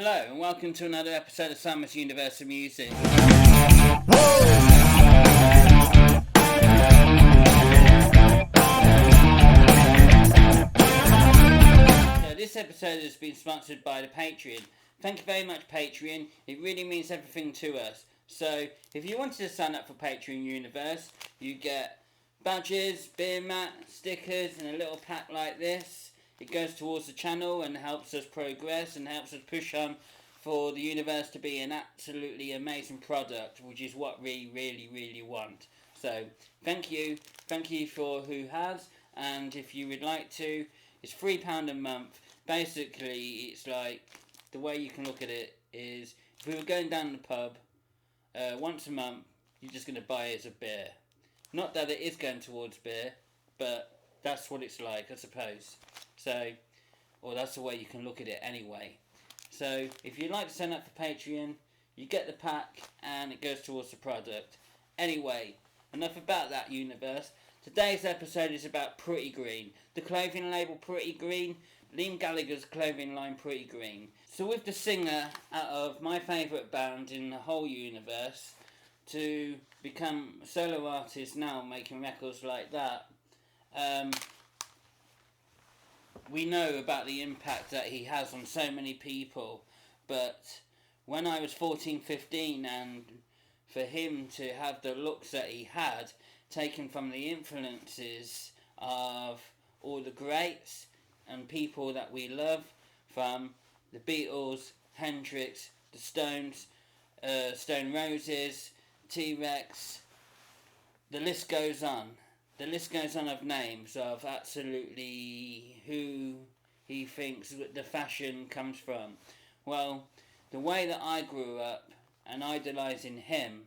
Hello and welcome to another episode of Summer's Universal Music. So this episode has been sponsored by the Patreon. Thank you very much, Patreon. It really means everything to us. So if you wanted to sign up for Patreon Universe, you get badges, beer mat, stickers and a little pack like this. It goes towards the channel and helps us progress and helps us push on for the universe to be an absolutely amazing product, which is what we really want. So thank you for who has, and if you would like to, it's £3 a month. Basically, it's like, the way you can look at it is, if we were going down the pub once a month, you're just going to buy it as a beer. Not that it is going towards beer, but that's what it's like, I suppose. So, or that's the way you can look at it anyway. So, if you'd like to sign up for Patreon, you get the pack and it goes towards the product. Anyway, enough about that, universe. Today's episode is about Pretty Green. The clothing label Pretty Green, Liam Gallagher's clothing line Pretty Green. So with the singer out of my favourite band in the whole universe to become a solo artist now, making records like that, we know about the impact that he has on so many people. But when I was 14, 15, and for him to have the looks that he had, taken from the influences of all the greats and people that we love, from the Beatles, Hendrix, the Stones, Stone Roses, T-Rex, the list goes on. The list goes on of names of absolutely who he thinks the fashion comes from. Well, the way that I grew up and idolising him,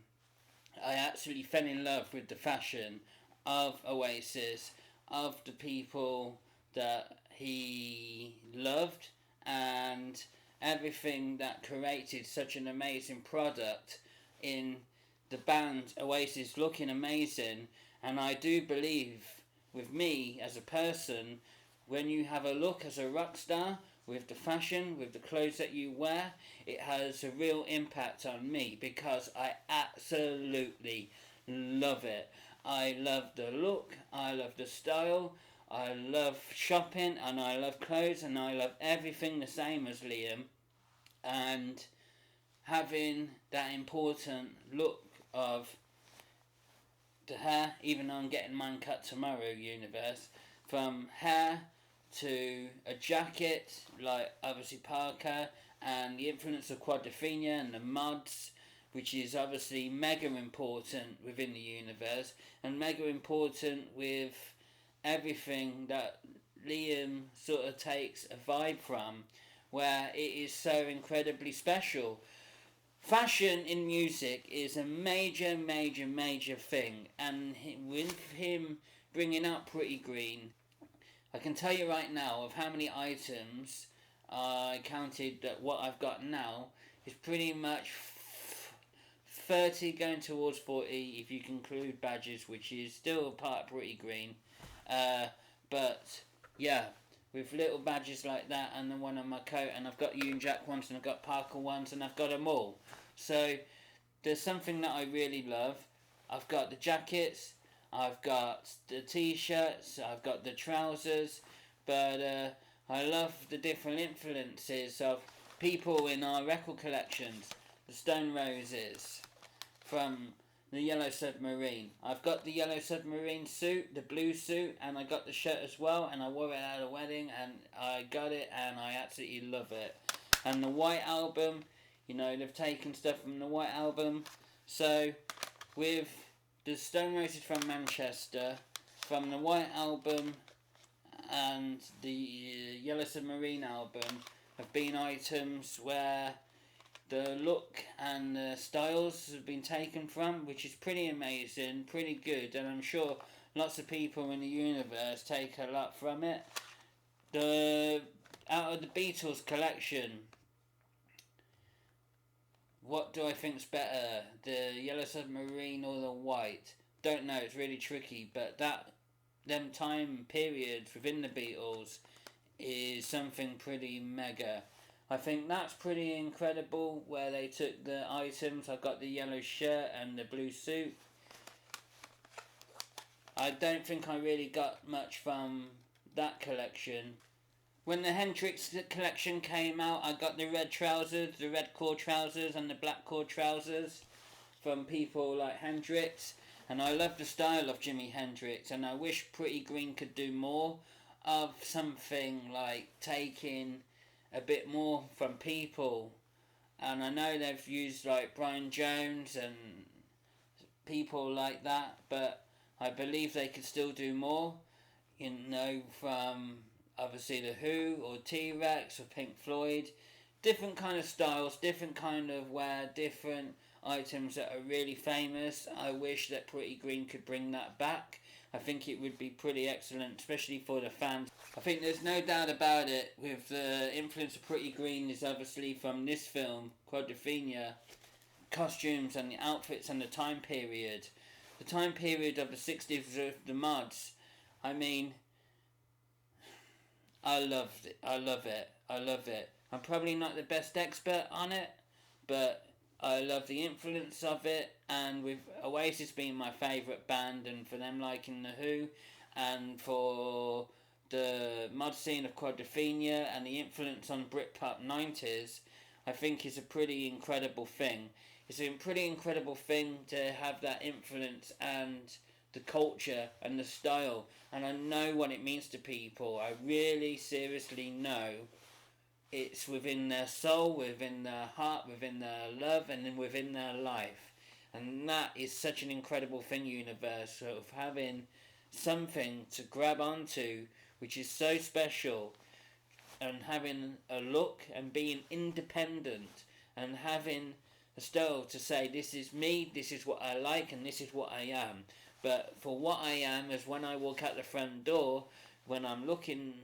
I actually fell in love with the fashion of Oasis, of the people that he loved, and everything that created such an amazing product in the band Oasis looking amazing. And I do believe, with me as a person, when you have a look as a rock star, with the fashion, with the clothes that you wear, it has a real impact on me, because I absolutely love it. I love the look, I love the style, I love shopping, and I love clothes, and I love everything the same as Liam. And having that important look of the hair, even though I'm getting mine cut tomorrow, universe, from hair to a jacket, like obviously Parker, and the influence of Quadrophenia and the mods, which is obviously mega important within the universe, and mega important with everything that Liam sort of takes a vibe from, where it is so incredibly special. Fashion in music is a major thing, and with him bringing out Pretty Green, I can tell you right now of how many items I counted that what I've got now is pretty much 30 going towards 40 if you can include badges, which is still a part of Pretty Green. But yeah, with little badges like that and the one on my coat, and I've got Union Jack ones and I've got Parker ones and I've got them all. So there's something that I really love. I've got the jackets, I've got the t-shirts, I've got the trousers, but I love the different influences of people in our record collections. The Stone Roses, from the Yellow Submarine. I've got the Yellow Submarine suit, the blue suit, and I got the shirt as well, and I wore it at a wedding, and I got it, and I absolutely love it. And the White Album, you know, they've taken stuff from the White Album. So, with the Stone Roses from Manchester, from the White Album, and the Yellow Submarine album, have been items where the look and the styles have been taken from, which is pretty amazing, pretty good, and I'm sure lots of people in the universe take a lot from it. Out of the Beatles collection, what do I think's better, the Yellow Submarine or the White? Don't know, it's really tricky, but them time periods within the Beatles is something pretty mega. I think that's pretty incredible where they took the items. I got the yellow shirt and the blue suit. I don't think I really got much from that collection. When the Hendrix collection came out, I got the red trousers, the red core trousers and the black core trousers from people like Hendrix. And I love the style of Jimi Hendrix, and I wish Pretty Green could do more of something like taking a bit more from people. And I know they've used like Brian Jones and people like that, but I believe they could still do more, from obviously The Who or T-Rex or Pink Floyd. Different kind of styles, different kind of wear, different items that are really famous. I wish that Pretty Green could bring that back. I think it would be pretty excellent, especially for the fans. I think there's no doubt about it, with the influence of Pretty Green is obviously from this film, Quadrophenia, costumes and the outfits and the time period. The time period of the 60s with the mods. I mean, I love it. I love it. I'm probably not the best expert on it, but I love the influence of it, and with Oasis being my favourite band, and for them liking The Who, and for the mod scene of Quadrophenia and the influence on Britpop 90s, I think is a pretty incredible thing. It's a pretty incredible thing to have that influence and the culture and the style, and I know what it means to people. I really seriously know it's within their soul, within their heart, within their love, and then within their life. And that is such an incredible thing, Universe, of having something to grab onto which is so special, and having a look and being independent and having a style to say, this is me, this is what I like, and this is what I am. But for what I am is when I walk out the front door, when I'm looking,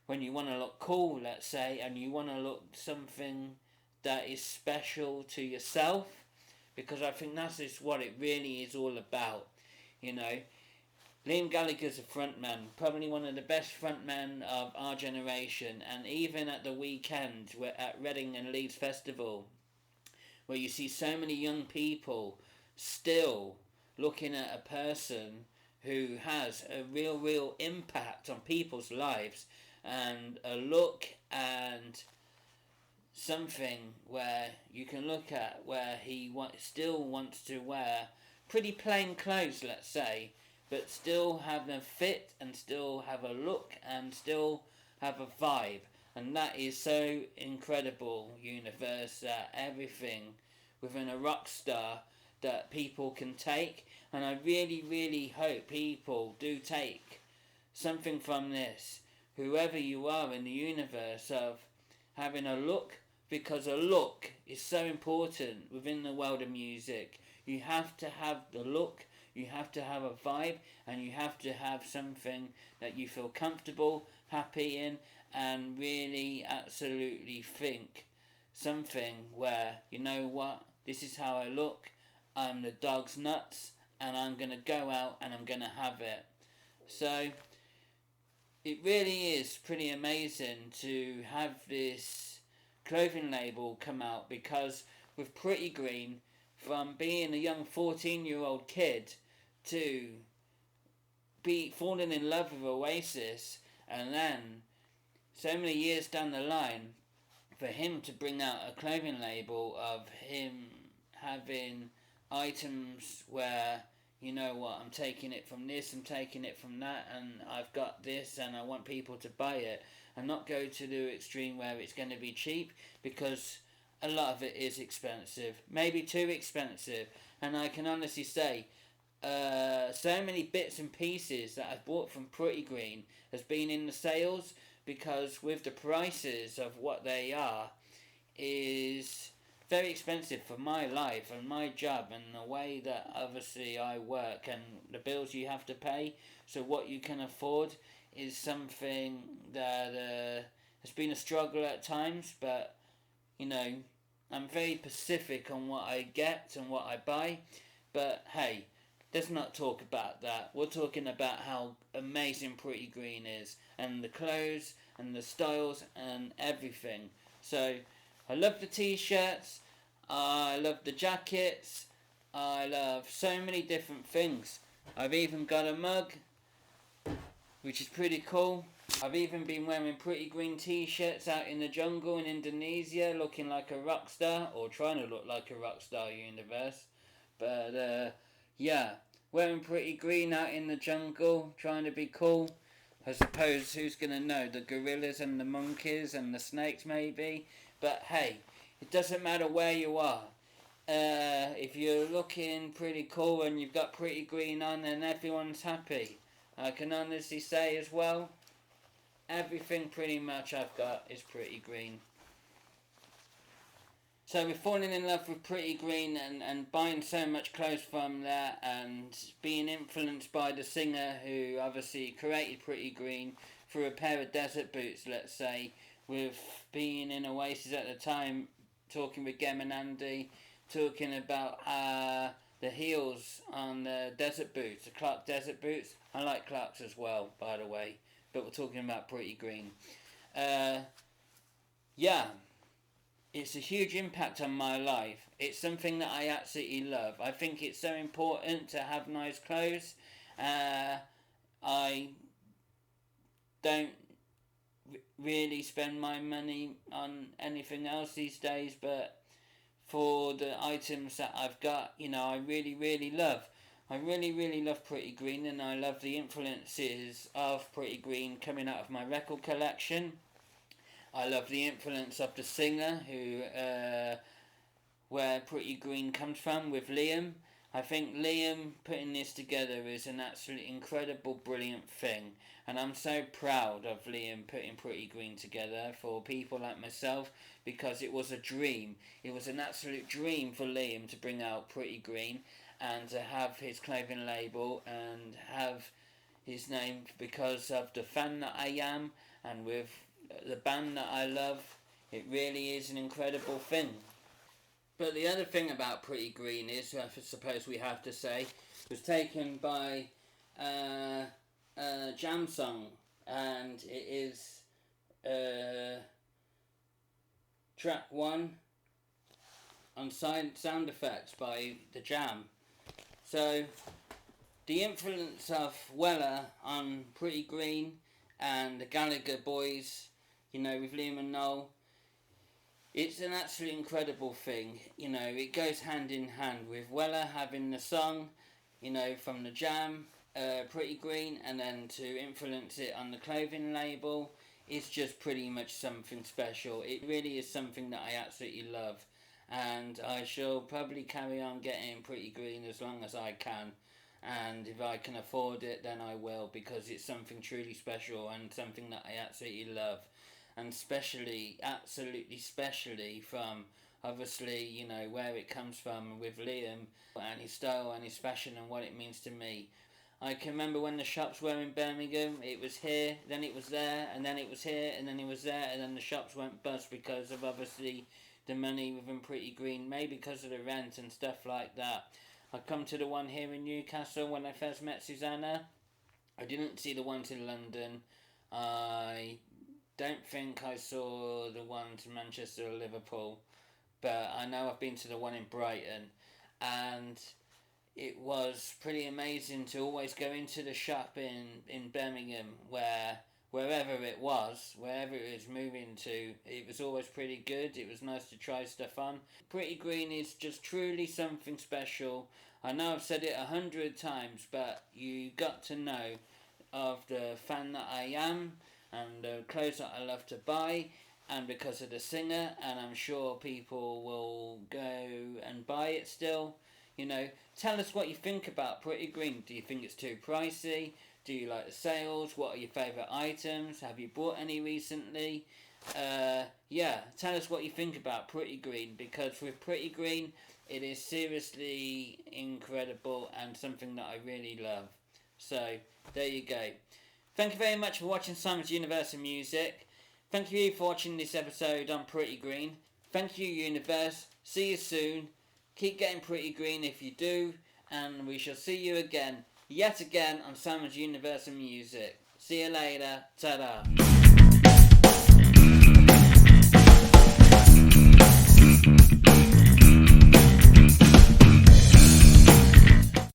when you want to look cool, let's say, and you want to look something that is special to yourself, because I think that's just what it really is all about, Liam Gallagher's a frontman, probably one of the best frontmen of our generation, and even at the weekend at Reading and Leeds Festival, where you see so many young people still looking at a person who has a real impact on people's lives, and a look and something where you can look at where he still wants to wear pretty plain clothes, let's say, but still have them fit and still have a look and still have a vibe. And that is so incredible, Universe, that everything within a rock star that people can take. And I really hope people do take something from this, whoever you are in the universe, of having a look, because a look is so important within the world of music. You have to have the look, you have to have a vibe, and you have to have something that you feel comfortable, happy in, and really absolutely think something where, you know what, this is how I look, I'm the dog's nuts, and I'm going to go out and I'm going to have it. So it really is pretty amazing to have this clothing label come out, because with Pretty Green, from being a young 14-year-old kid to falling in love with Oasis, and then so many years down the line for him to bring out a clothing label of him having items where, you know what, I'm taking it from this, I'm taking it from that, and I've got this and I want people to buy it, and not go to the extreme where it's going to be cheap, because a lot of it is expensive, maybe too expensive. And I can honestly say, so many bits and pieces that I've bought from Pretty Green has been in the sales, because with the prices of what they are is very expensive for my life and my job and the way that obviously I work and the bills you have to pay. So what you can afford is something that has been a struggle at times, but I'm very specific on what I get and what I buy. But hey, let's not talk about that. We're talking about how amazing Pretty Green is, and the clothes, and the styles, and everything. So, I love the t-shirts, I love the jackets, I love so many different things. I've even got a mug, which is pretty cool. I've even been wearing Pretty Green t-shirts out in the jungle in Indonesia, looking like a rock star, or trying to look like a rock star, universe. But, yeah, wearing Pretty Green out in the jungle, trying to be cool. I suppose who's going to know? The gorillas and the monkeys and the snakes, maybe. But hey, it doesn't matter where you are. If you're looking pretty cool and you've got Pretty Green on, then everyone's happy. I can honestly say as well, everything pretty much I've got is Pretty Green. So we're falling in love with Pretty Green and buying so much clothes from there, and being influenced by the singer who obviously created Pretty Green through a pair of desert boots, let's say, with being in Oasis at the time, talking with Gem and Andy, talking about the heels on the desert boots, the Clark desert boots. I like Clarks as well, by the way, but we're talking about Pretty Green. Yeah. It's a huge impact on my life. It's something that I absolutely love. I think it's so important to have nice clothes. I don't really spend my money on anything else these days, but for the items that I've got, I really, really love. I really, really love Pretty Green, and I love the influences of Pretty Green coming out of my record collection. I love the influence of the singer where Pretty Green comes from with Liam. I think Liam putting this together is an absolutely incredible, brilliant thing. And I'm so proud of Liam putting Pretty Green together for people like myself, because it was a dream. It was an absolute dream for Liam to bring out Pretty Green and to have his clothing label and have his name, because of the fan that I am and with the band that I love. It really is an incredible thing. But the other thing about Pretty Green is, I suppose we have to say, was taken by a Jam song, and it is track 1 on sound effects by the Jam. So the influence of Weller on Pretty Green and the Gallagher boys, with Liam and Noel, it's an absolutely incredible thing. It goes hand in hand with Weller having the song, from the Jam, Pretty Green, and then to influence it on the clothing label. It's just pretty much something special. It really is something that I absolutely love, and I shall probably carry on getting Pretty Green as long as I can. And if I can afford it, then I will, because it's something truly special and something that I absolutely love. And absolutely specially from, obviously, where it comes from with Liam and his style and his fashion and what it means to me. I can remember when the shops were in Birmingham, it was here, then it was there, and then it was here, and then it was there, and then the shops went bust because of, obviously, the money within Pretty Green, maybe because of the rent and stuff like that. I come to the one here in Newcastle when I first met Susanna. I didn't see the ones in London. I don't think I saw the one to Manchester or Liverpool, but I know I've been to the one in Brighton, and it was pretty amazing to always go into the shop in Birmingham, wherever it was moving to, it was always pretty good. It was nice to try stuff on. Pretty Green is just truly something special. I know I've said it 100 times, but you got to know of the fan that I am, and the clothes that I love to buy, and because of the singer, and I'm sure people will go and buy it still. Tell us what you think about Pretty Green. Do you think it's too pricey? Do you like the sales? What are your favourite items? Have you bought any recently? Tell us what you think about Pretty Green, because with Pretty Green, it is seriously incredible and something that I really love. So, there you go. Thank you very much for watching Simon's Universe of Music. Thank you for watching this episode on Pretty Green. Thank you, Universe. See you soon. Keep getting Pretty Green if you do. and we shall see you again, yet again, on Salmon's Universal Music. See you later. Ta-da.